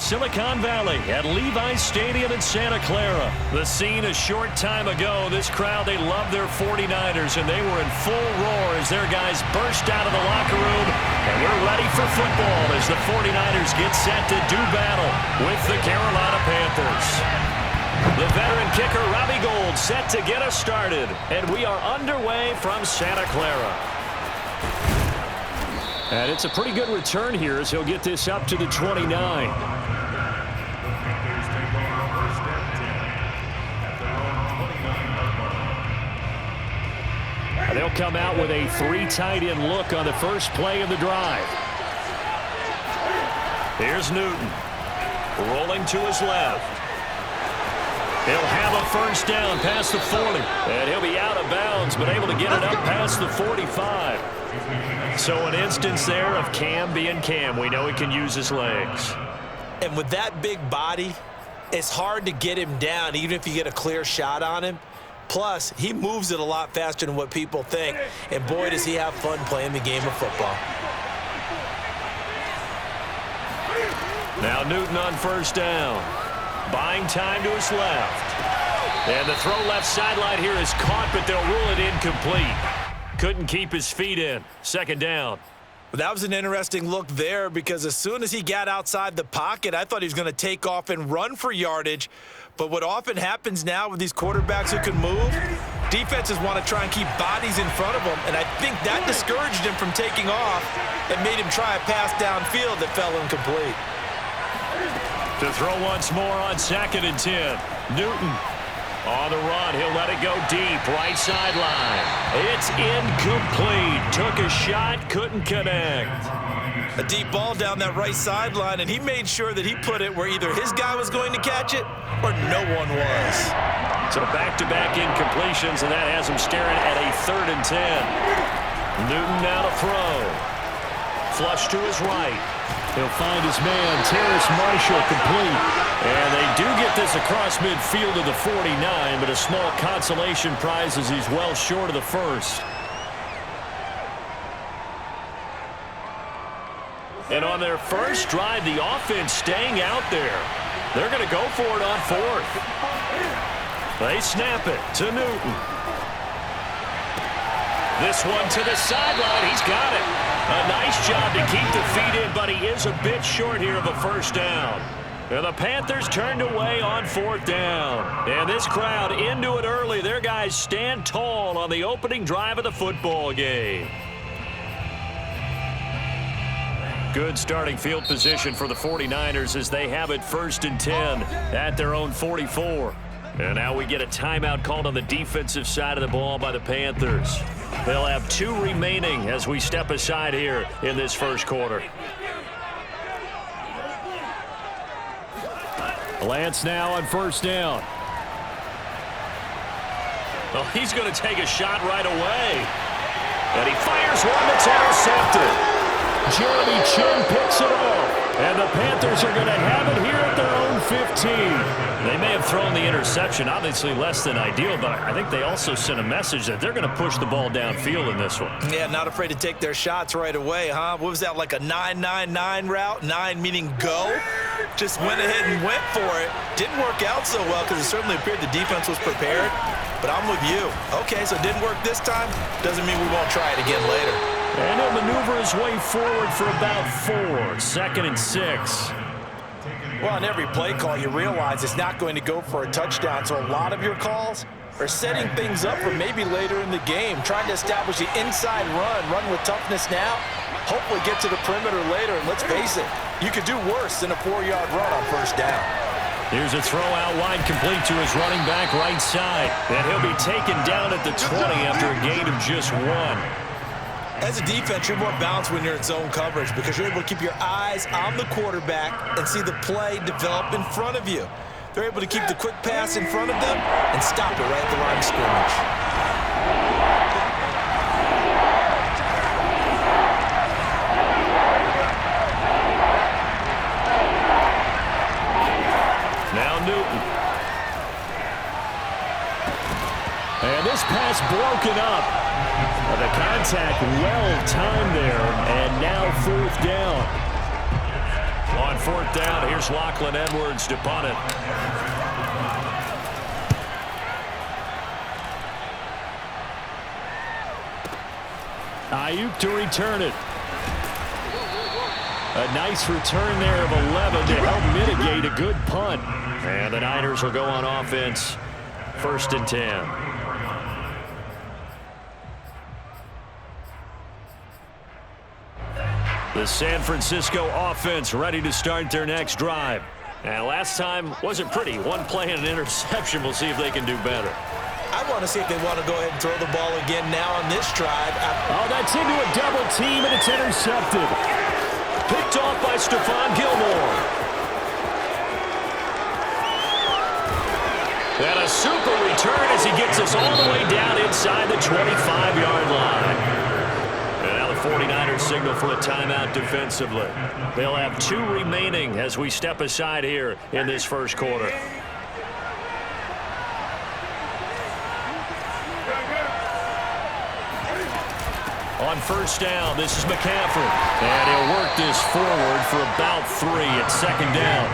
Silicon Valley at Levi's Stadium in Santa Clara. The scene a short time ago. This crowd, they love their 49ers, and they were in full roar as their guys burst out of the locker room. And we're ready for football as the 49ers get set to do battle with the Carolina Panthers. The veteran kicker, Robbie Gould, set to get us started. And we are underway from Santa Clara. And it's a pretty good return here as he'll get this up to the 29. And they'll come out with a 3 tight end look on the first play of the drive. Here's Newton. Rolling to his left. He'll have a first down past the 40. And he'll be out of bounds, but able to get it up past the 45. So an instance there of Cam being Cam. We know he can use his legs. And with that big body, it's hard to get him down, even if you get a clear shot on him. Plus, he moves it a lot faster than what people think. And boy, does he have fun playing the game of football. Now Newton on first down. Buying time to his left. And the throw left sideline here is caught, but they'll rule it incomplete. Couldn't keep his feet in. Second down. That was an interesting look there because as soon as he got outside the pocket, I thought he was going to take off and run for yardage. But what often happens now with these quarterbacks who can move, defenses want to try and keep bodies in front of them, and I think that discouraged him from taking off and made him try a pass downfield that fell incomplete. To throw once more on 2nd and 10. Newton on the run. He'll let it go deep. Right sideline. It's incomplete. Took a shot. Couldn't connect. A deep ball down that right sideline, and he made sure that he put it where either his guy was going to catch it or no one was. So back-to-back incompletions, and that has him staring at a 3rd and 10. Newton now to throw. Flush to his right. He'll find his man, Terrace Marshall, complete. And they do get this across midfield to the 49, but a small consolation prize as he's well short of the first. And on their first drive, the offense staying out there. They're going to go for it on 4th. They snap it to Newton. This one to the sideline. He's got it. A nice job to keep the feet in, but he is a bit short here of a first down. And the Panthers turned away on 4th down. And this crowd into it early. Their guys stand tall on the opening drive of the football game. Good starting field position for the 49ers as they have it 1st and 10 at their own 44. And now we get a timeout called on the defensive side of the ball by the Panthers. They'll have 2 remaining as we step aside here in this first quarter. Lance now on first down. Well, he's going to take a shot right away. And he fires one that's intercepted. Jeremy Chin picks it off. And the Panthers are going to have it here at their own 15. They may have thrown the interception, obviously less than ideal, but I think they also sent a message that they're going to push the ball downfield in this one. Yeah, not afraid to take their shots right away, huh? What was that, like a 9-9-9 route? 9 meaning go? Just went ahead and went for it. Didn't work out so well because it certainly appeared the defense was prepared. But I'm with you. Okay, so it didn't work this time. Doesn't mean we won't try it again later. And he'll maneuver his way forward for about 4. 2nd and 6. Well, on every play call, you realize it's not going to go for a touchdown. So a lot of your calls are setting things up for maybe later in the game, trying to establish the inside run with toughness now, hopefully get to the perimeter later. And let's face it, you could do worse than a 4-yard run on first down. Here's a throw out wide complete to his running back right side. And he'll be taken down at the 20 after a gain of just 1. As a defense, you're more balanced when you're in zone coverage because you're able to keep your eyes on the quarterback and see the play develop in front of you. They're able to keep the quick pass in front of them and stop it right at the line of scrimmage. Now Newton. And this pass broken up. The contact well timed there, and now 4th down. On 4th down. Here's Lachlan Edwards to punt it. Ayuk to return it. A nice return there of 11 to help mitigate a good punt. And the Niners will go on offense. 1st and 10. The San Francisco offense ready to start their next drive. And last time wasn't pretty. One play and an interception. We'll see if they can do better. I want to see if they want to go ahead and throw the ball again now on this drive. Oh, that's into a double team, and it's intercepted. Picked off by Stephon Gilmore. And a super return as he gets us all the way down inside the 25-yard line. And now the 49ers signal for a timeout defensively. They'll have 2 remaining as we step aside here in this first quarter. On 1st down, this is McCaffrey. And he'll work this forward for about 3 at 2nd down.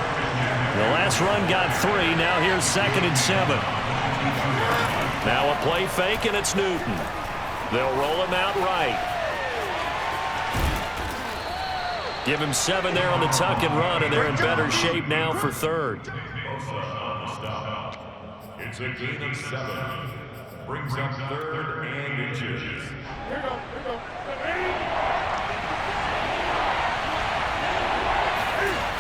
The last run got 3. Now here's 2nd and 7. Now a play fake, and it's Newton. They'll roll him out right. Give him 7 there on the tuck and run, and they're in better shape now for 3rd. It's a gain of 7. Brings up 3rd and inches. Here we go.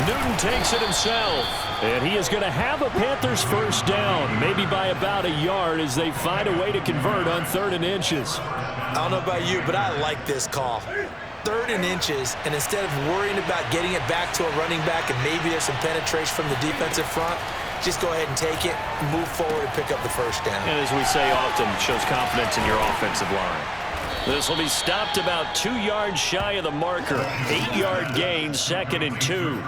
Newton takes it himself, and he is going to have a Panthers 1st down, maybe by about a yard as they find a way to convert on 3rd and inches. I don't know about you, but I like this call. 3rd and inches, and instead of worrying about getting it back to a running back and maybe there's some penetration from the defensive front, just go ahead and take it, move forward, and pick up the 1st down. And as we say often, shows confidence in your offensive line. This will be stopped about 2 yards shy of the marker. 8-yard gain, 2nd and 2.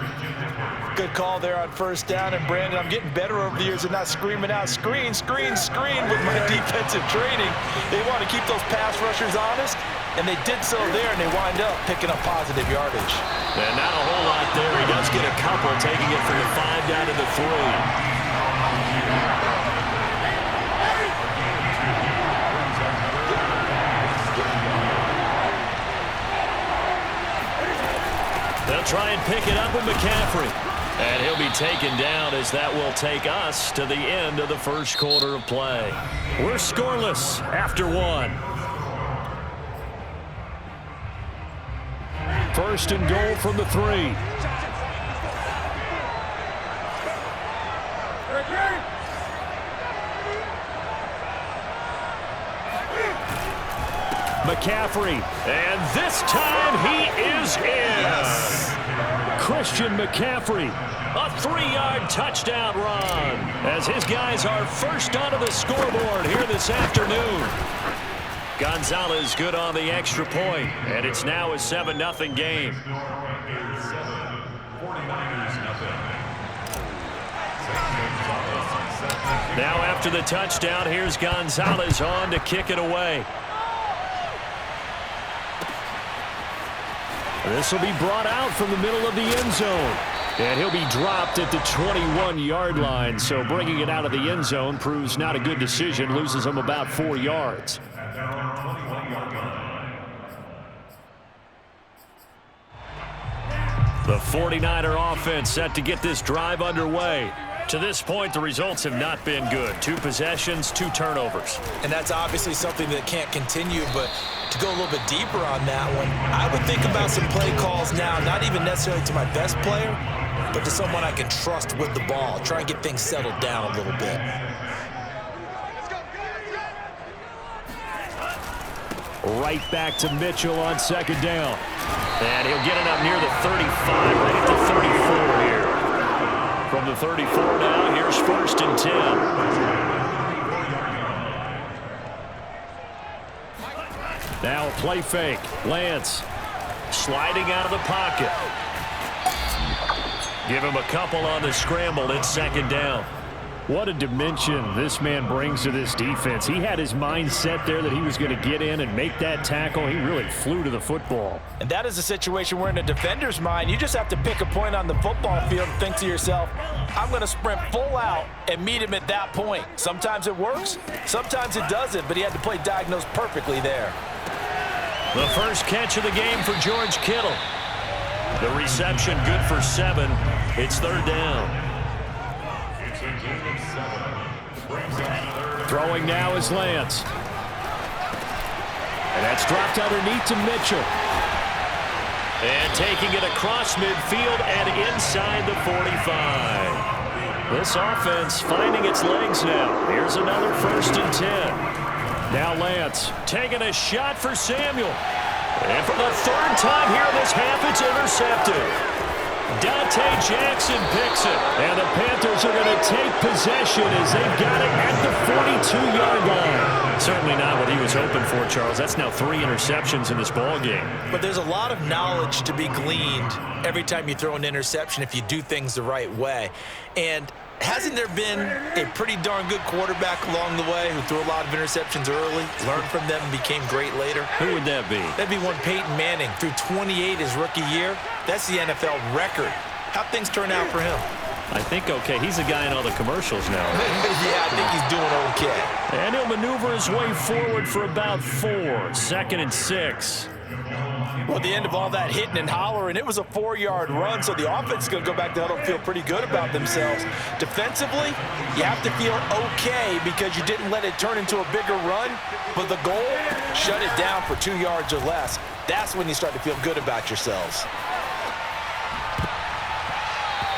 Good call there on 1st down. And, Brandon, I'm getting better over the years and not screaming out, screen, screen, screen with my defensive training. They want to keep those pass rushers honest, and they did so there, and they wind up picking up positive yardage. And not a whole lot there. He does get a couple, taking it from the 5 down to the 3. They'll try and pick it up with McCaffrey. And he'll be taken down as that will take us to the end of the first quarter of play. We're scoreless after 1. 1st and goal from the 3. McCaffrey, and this time he is in. Yes. Christian McCaffrey, a 3-yard touchdown run as his guys are first onto the scoreboard here this afternoon. Gonzalez good on the extra point, and it's now a 7-0 game. Now after the touchdown, here's Gonzalez on to kick it away. This will be brought out from the middle of the end zone. And he'll be dropped at the 21-yard line. So bringing it out of the end zone proves not a good decision. Loses him about 4 yards. The 49er offense set to get this drive underway. To this point, the results have not been good. 2 possessions, 2 turnovers. And that's obviously something that can't continue, but to go a little bit deeper on that one, I would think about some play calls now, not even necessarily to my best player, but to someone I can trust with the ball. Try and get things settled down a little bit. Right back to Mitchell on 2nd down. And he'll get it up near the 35, right at the 34 here. From the 34 now, here's 1st and 10. Now a play fake. Lance sliding out of the pocket. Give him a couple on the scramble. It's 2nd down. What a dimension this man brings to this defense. He had his mind set there that he was going to get in and make that tackle. He really flew to the football. And that is a situation where in a defender's mind, you just have to pick a point on the football field and think to yourself, I'm going to sprint full out and meet him at that point. Sometimes it works, sometimes it doesn't, but he had to play diagnosed perfectly there. The first catch of the game for George Kittle. The reception good for 7. It's third down. Throwing now is Lance. And that's dropped underneath to Mitchell. And taking it across midfield and inside the 45. This offense finding its legs now. Here's another 1st and 10. Now Lance taking a shot for Samuel. And for the 3rd time here this half, it's intercepted. Dante Jackson picks it, and the Panthers are going to take possession as they've got it at the 42-yard line. Certainly not what he was hoping for, Charles. That's now 3 interceptions in this ball game. But there's a lot of knowledge to be gleaned every time you throw an interception if you do things the right way. And hasn't there been a pretty darn good quarterback along the way who threw a lot of interceptions early, learned from them, and became great later? Who would that be? That'd be one Peyton Manning. Threw 28 his rookie year. That's the NFL record. How'd things turn out for him? I think okay. He's the guy in all the commercials now. Yeah, I think he's doing okay. And he'll maneuver his way forward for about 4. 2nd and 6. Well, at the end of all that hitting and hollering, it was a 4-yard run, so the offense is going to go back to huddle and feel pretty good about themselves. Defensively, you have to feel okay because you didn't let it turn into a bigger run, but the goal, shut it down for 2 yards or less. That's when you start to feel good about yourselves.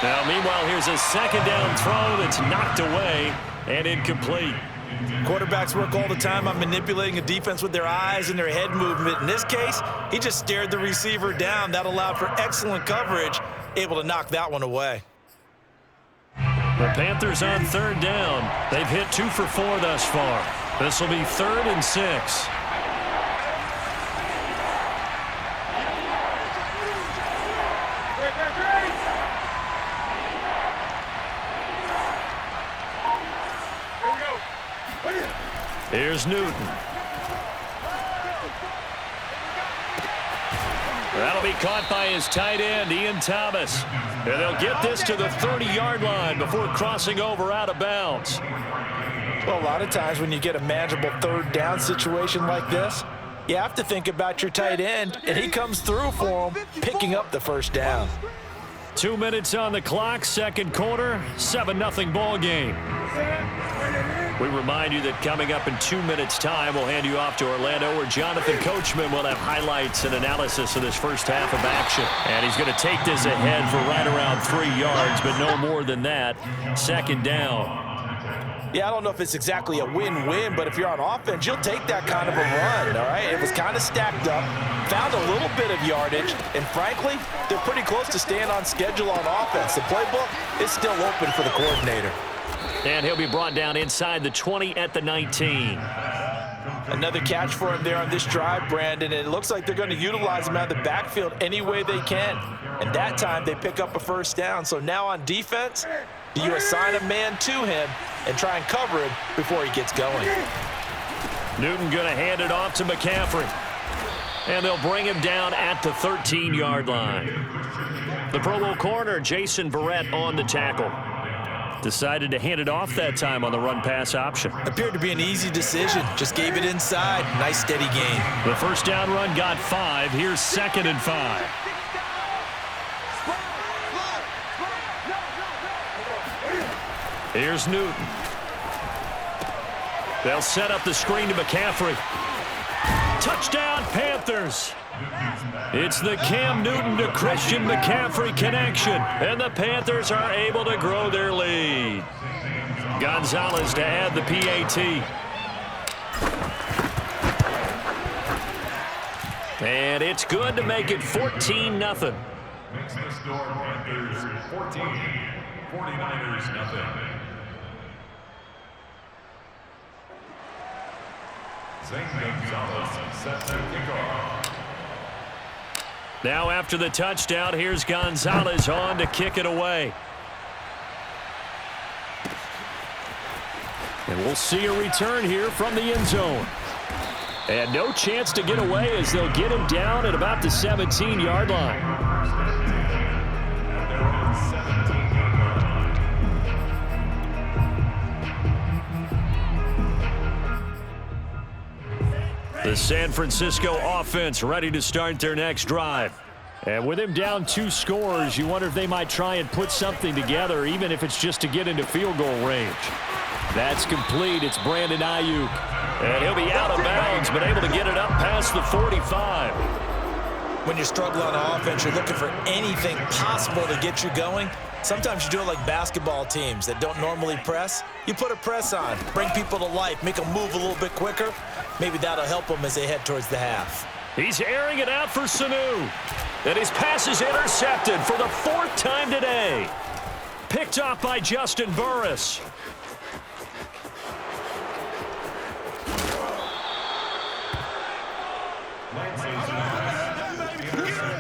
Now, meanwhile, here's a 2nd down throw that's knocked away and incomplete. Quarterbacks work all the time on manipulating a defense with their eyes and their head movement. In this case, he just stared the receiver down. That allowed for excellent coverage, able to knock that one away. The Panthers on 3rd down. They've hit 2 for 4 thus far. This will be 3rd and 6. Here's Newton. That'll be caught by his tight end, Ian Thomas. And they'll get this to the 30-yard line before crossing over out of bounds. Well, a lot of times when you get a manageable 3rd down situation like this, you have to think about your tight end, and he comes through for him, picking up the 1st down. 2 minutes on the clock, 2nd quarter, 7-0 ball game. We remind you that coming up in 2 minutes' time, we'll hand you off to Orlando, where Jonathan Coachman will have highlights and analysis of this first half of action. And he's going to take this ahead for right around 3 yards, but no more than that. 2nd down. Yeah, I don't know if it's exactly a win-win, but if you're on offense, you'll take that kind of a run, all right? It was kind of stacked up, found a little bit of yardage, and frankly, they're pretty close to staying on schedule on offense. The playbook is still open for the coordinator. And he'll be brought down inside the 20 at the 19. Another catch for him there on this drive, Brandon, and it looks like they're going to utilize him out of the backfield any way they can. And that time, they pick up a 1st down. So now on defense, do you assign a man to him and try and cover him before he gets going? Newton going to hand it off to McCaffrey. And they'll bring him down at the 13-yard line. The Pro Bowl corner, Jason Verrett, on the tackle. Decided to hand it off that time on the run-pass option. Appeared to be an easy decision. Just gave it inside. Nice, steady gain. The 1st down run got 5. Here's 2nd and 5. Here's Newton. They'll set up the screen to McCaffrey. Touchdown, Panthers. It's the Cam Newton to Christian McCaffrey connection, and the Panthers are able to grow their lead. Gonzalez to add the PAT. And it's good to make it 14-0. Makes the score Panthers 14, 49ers nothing. Zane Gonzalez set to kick off. Now after the touchdown, here's Gonzalez on to kick it away. And we'll see a return here from the end zone. And no chance to get away as they'll get him down at about the 17-yard line. The San Francisco offense ready to start their next drive. And with him down 2 scores, you wonder if they might try and put something together, even if it's just to get into field goal range. That's complete. It's Brandon Ayuk. And he'll be out of bounds, but able to get it up past the 45. When you struggle on offense, you're looking for anything possible to get you going. Sometimes you do it like basketball teams that don't normally press. You put a press on, bring people to life, make them move a little bit quicker. Maybe that'll help them as they head towards the half. He's airing it out for Sanu. And his pass is intercepted for the 4th time today. Picked off by Justin Burris.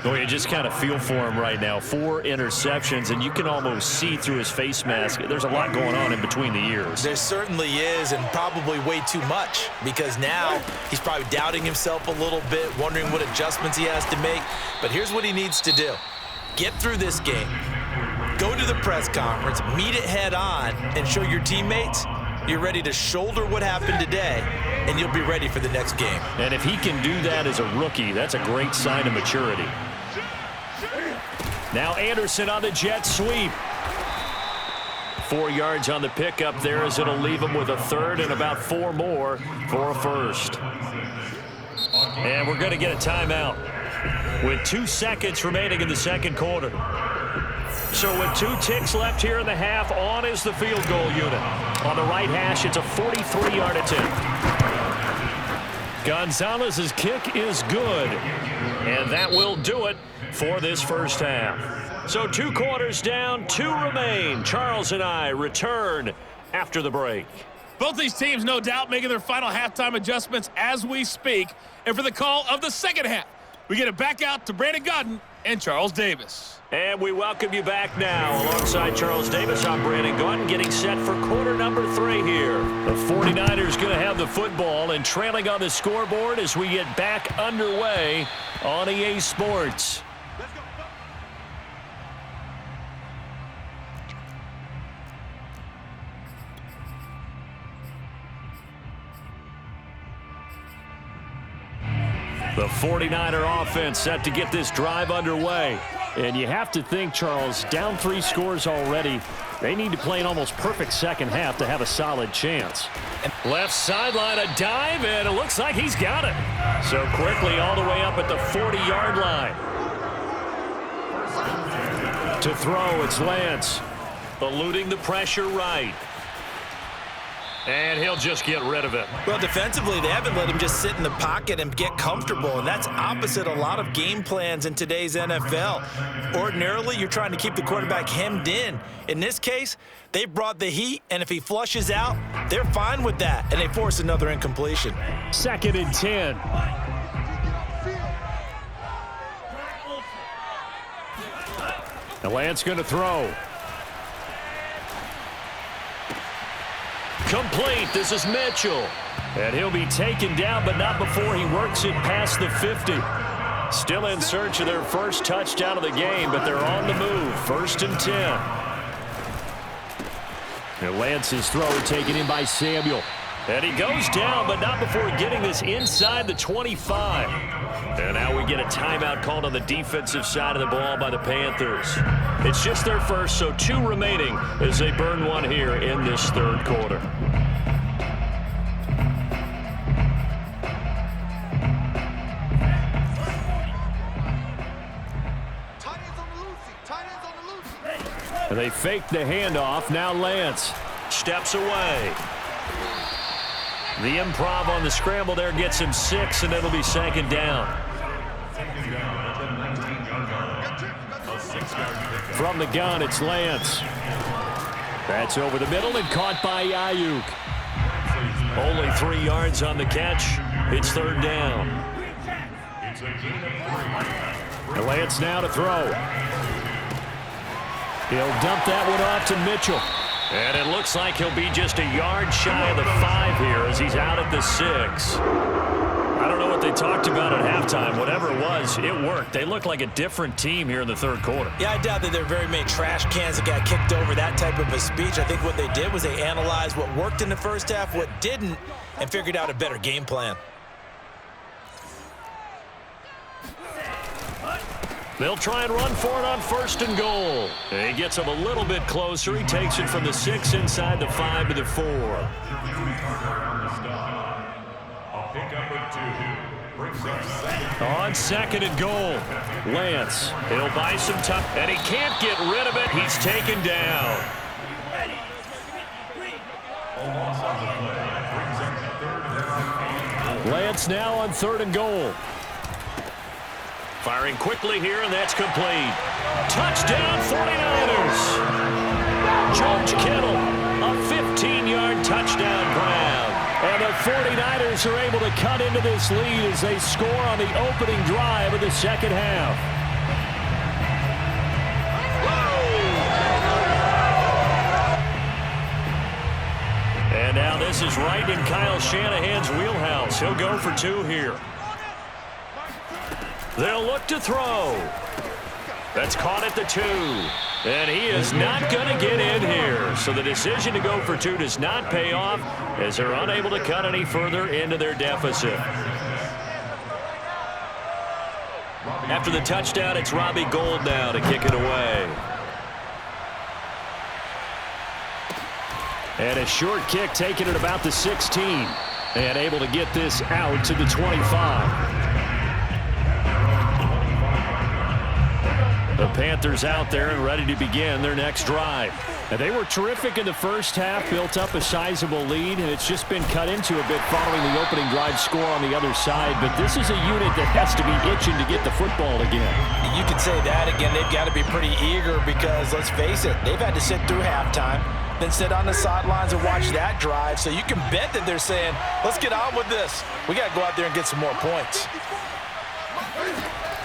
Oh, you just kind of feel for him right now. 4 interceptions, and you can almost see through his face mask. There's a lot going on in between the ears. There certainly is, and probably way too much, because now he's probably doubting himself a little bit, wondering what adjustments he has to make. But here's what he needs to do. Get through this game. Go to the press conference, meet it head on, and show your teammates you're ready to shoulder what happened today, and you'll be ready for the next game. And if he can do that as a rookie, that's a great sign of maturity. Now Anderson on the jet sweep. 4 yards on the pickup there as it'll leave him with a 3rd and about 4 more for a 1st. And we're going to get a timeout with 2 seconds remaining in the 2nd quarter. So with 2 ticks left here in the half, on is the field goal unit. On the right hash, it's a 43-yard attempt. Gonzalez's kick is good. And that will do it for this first half. So 2 quarters down, 2 remain. Charles and I return after the break. Both these teams, no doubt, making their final halftime adjustments as we speak. And for the call of the second half, we get it back out to Brandon Gaudin and Charles Davis. And we welcome you back now. Alongside Charles Davis, I'm Brandon Gaudin, getting set for quarter number 3 here. The 49ers going to have the football and trailing on the scoreboard as we get back underway on EA Sports. The 49er offense set to get this drive underway. And you have to think, Charles, down 3 scores already. They need to play an almost perfect second half to have a solid chance. Left sideline, a dive, and it looks like he's got it. So quickly all the way up at the 40-yard line. To throw, it's Lance. Eluding the pressure right. And he'll just get rid of it. Well, defensively, they haven't let him just sit in the pocket and get comfortable, and that's opposite a lot of game plans in today's NFL. Ordinarily, you're trying to keep the quarterback hemmed in. In this case, they brought the heat, and if he flushes out, they're fine with that, and they force another incompletion. 2nd and 10. The Lance going to throw. Complete. This is Mitchell. And he'll be taken down, but not before he works it past the 50. Still in search of their first touchdown of the game, but they're on the move. 1st and 10. And Lance's throw taken in by Samuel. And he goes down, but not before getting this inside the 25. And now we get a timeout called on the defensive side of the ball by the Panthers. It's just their first, so 2 remaining as they burn 1 here in this 3rd quarter. And they fake the handoff. Now Lance steps away. The improv on the scramble there gets him 6, and it'll be 2nd down. From the gun, it's Lance. That's over the middle and caught by Ayuk. Only 3 yards on the catch. It's 3rd down. And Lance now to throw. He'll dump that one off to Mitchell. And it looks like he'll be just a yard shy of the 5 here as he's out at the 6. I don't know what they talked about at halftime. Whatever it was, it worked. They look like a different team here in the third quarter. Yeah, I doubt that there are very many trash cans that got kicked over that type of a speech. I think what they did was they analyzed what worked in the first half, what didn't, and figured out a better game plan. They'll try and run for it on 1st and goal. He gets him a little bit closer. He takes it from the 6 inside the 5 to the 4. On 2nd and goal, Lance. He'll buy some time, and he can't get rid of it. He's taken down. Lance now on 3rd and goal. Firing quickly here, and that's complete. Touchdown, 49ers. George Kittle, a 15-yard touchdown grab. And the 49ers are able to cut into this lead as they score on the opening drive of the second half. And now this is right in Kyle Shanahan's wheelhouse. He'll go for 2 here. They'll look to throw. That's caught at the 2. And he is not going to get in here. So the decision to go for 2 does not pay off as they're unable to cut any further into their deficit. After the touchdown, it's Robbie Gould now to kick it away. And a short kick taken at about the 16. And able to get this out to the 25. The Panthers out there and ready to begin their next drive. And they were terrific in the first half, built up a sizable lead, and it's just been cut into a bit following the opening drive score on the other side. But this is a unit that has to be itching to get the football again. You could say that again. They've got to be pretty eager because, let's face it, they've had to sit through halftime, then sit on the sidelines and watch that drive. So you can bet that they're saying, let's get on with this. We got to go out there and get some more points.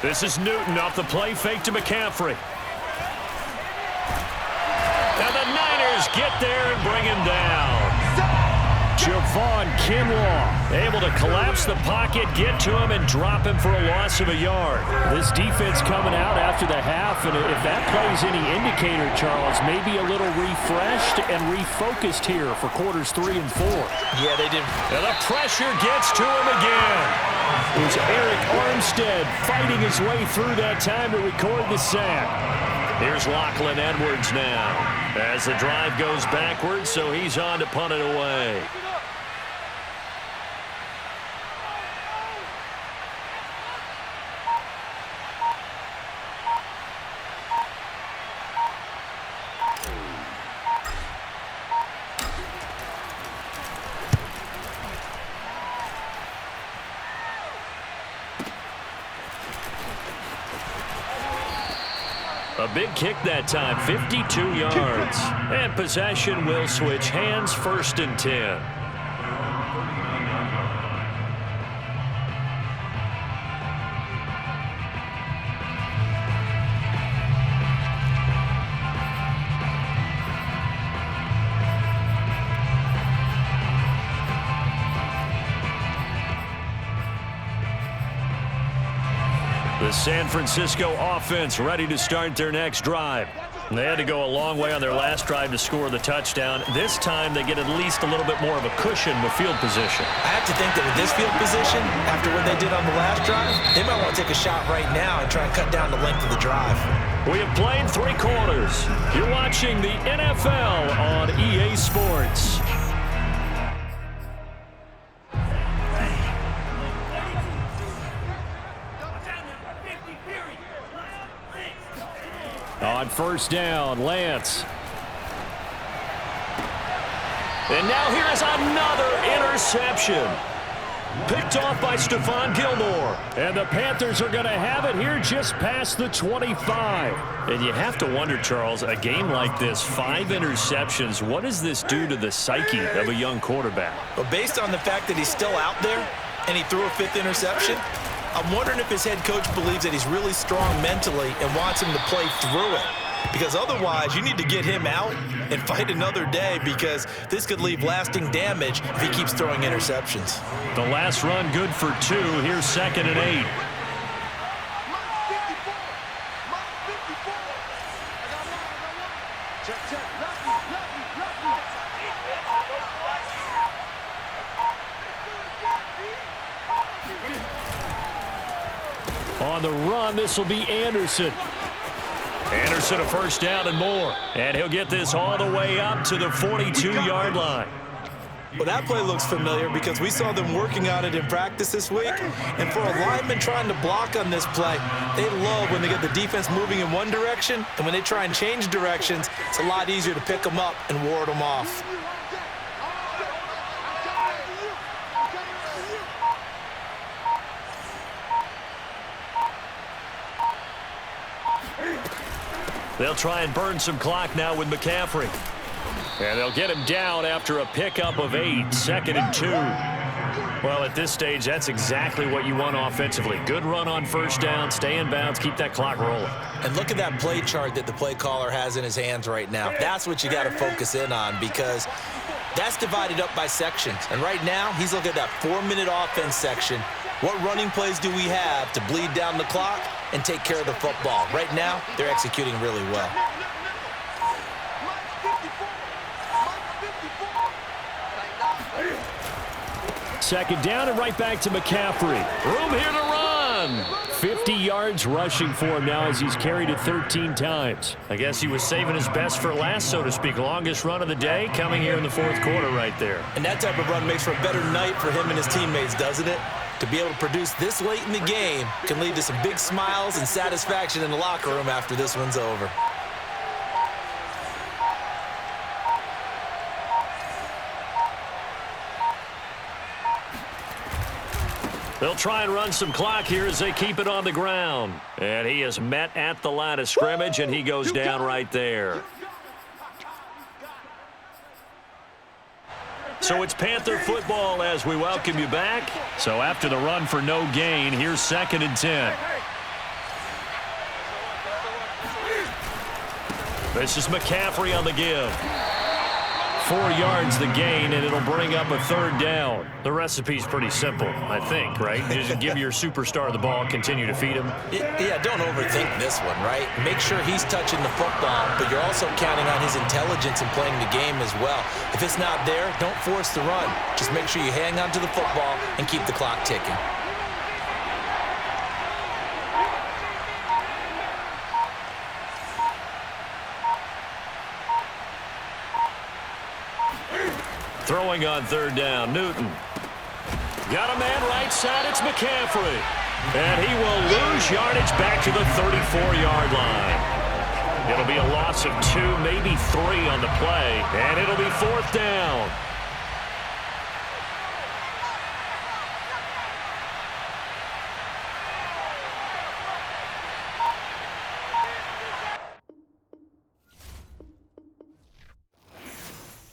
This is Newton off the play fake to McCaffrey. And the Niners get there and bring him down. Javon Kinlaw able to collapse the pocket, get to him, and drop him for a loss of a yard. This defense coming out after the half, and if that plays any indicator, Charles, maybe a little refreshed and refocused here for quarters 3 and 4. Yeah, they did. And the pressure gets to him again. It was Eric Armstead fighting his way through that time to record the sack. Here's Lachlan Edwards now as the drive goes backwards, so he's on to punt it away. A big kick that time, 52 yards. And possession will switch hands, 1st and 10. The San Francisco offense ready to start their next drive. They had to go a long way on their last drive to score the touchdown. This time they get at least a little bit more of a cushion with field position. I have to think that with this field position, after what they did on the last drive, they might want to take a shot right now and try and cut down the length of the drive. We have played 3 quarters. You're watching the NFL on EA Sports. On 1st down, Lance. And now here is another interception. Picked off by Stephon Gilmore. And the Panthers are going to have it here just past the 25. And you have to wonder, Charles, a game like this, 5 interceptions, what does this do to the psyche of a young quarterback? But based on the fact that he's still out there and he threw a 5th interception, I'm wondering if his head coach believes that he's really strong mentally and wants him to play through it. because otherwise you need to get him out and fight another day, because this could leave lasting damage if he keeps throwing interceptions. The last run good for 2. Here's 2nd and 8. On the run, this will be Anderson. Anderson a first down and more. And he'll get this all the way up to the 42-yard line. Well, that play looks familiar because we saw them working on it in practice this week. And for a lineman trying to block on this play, they love when they get the defense moving in one direction. And when they try and change directions, it's a lot easier to pick them up and ward them off. They'll try and burn some clock now with McCaffrey. And they'll get him down after a pickup of 8, 2nd and 2. Well, at this stage, that's exactly what you want offensively. Good run on first down, stay in bounds, keep that clock rolling. And look at that play chart that the play caller has in his hands right now. That's what you got to focus in on, because that's divided up by sections. And right now, he's looking at that 4-minute offense section. What running plays do we have to bleed down the clock and take care of the football? Right now, they're executing really well. Second down and right back to McCaffrey. Room here to run. 50 yards rushing for him now as he's carried it 13 times. I guess he was saving his best for last, so to speak. Longest run of the day coming here in the 4th quarter right there. And that type of run makes for a better night for him and his teammates, doesn't it? To be able to produce this late in the game can lead to some big smiles and satisfaction in the locker room after this one's over. They'll try and run some clock here as they keep it on the ground. And he is met at the line of scrimmage, and he goes down right there. So it's Panther football as we welcome you back. So after the run for no gain, here's 2nd and 10. This is McCaffrey on the give. 4 yards the gain, and it'll bring up a 3rd down. The recipe's pretty simple, I think, right? Just give your superstar the ball, continue to feed him. Yeah, don't overthink this one, right? Make sure he's touching the football, but you're also counting on his intelligence in playing the game as well. If it's not there, don't force the run. Just make sure you hang on to the football and keep the clock ticking. Throwing on 3rd down, Newton. Got a man right side, it's McCaffrey. And he will lose yardage back to the 34-yard line. It'll be a loss of 2, maybe 3 on the play, and it'll be 4th down.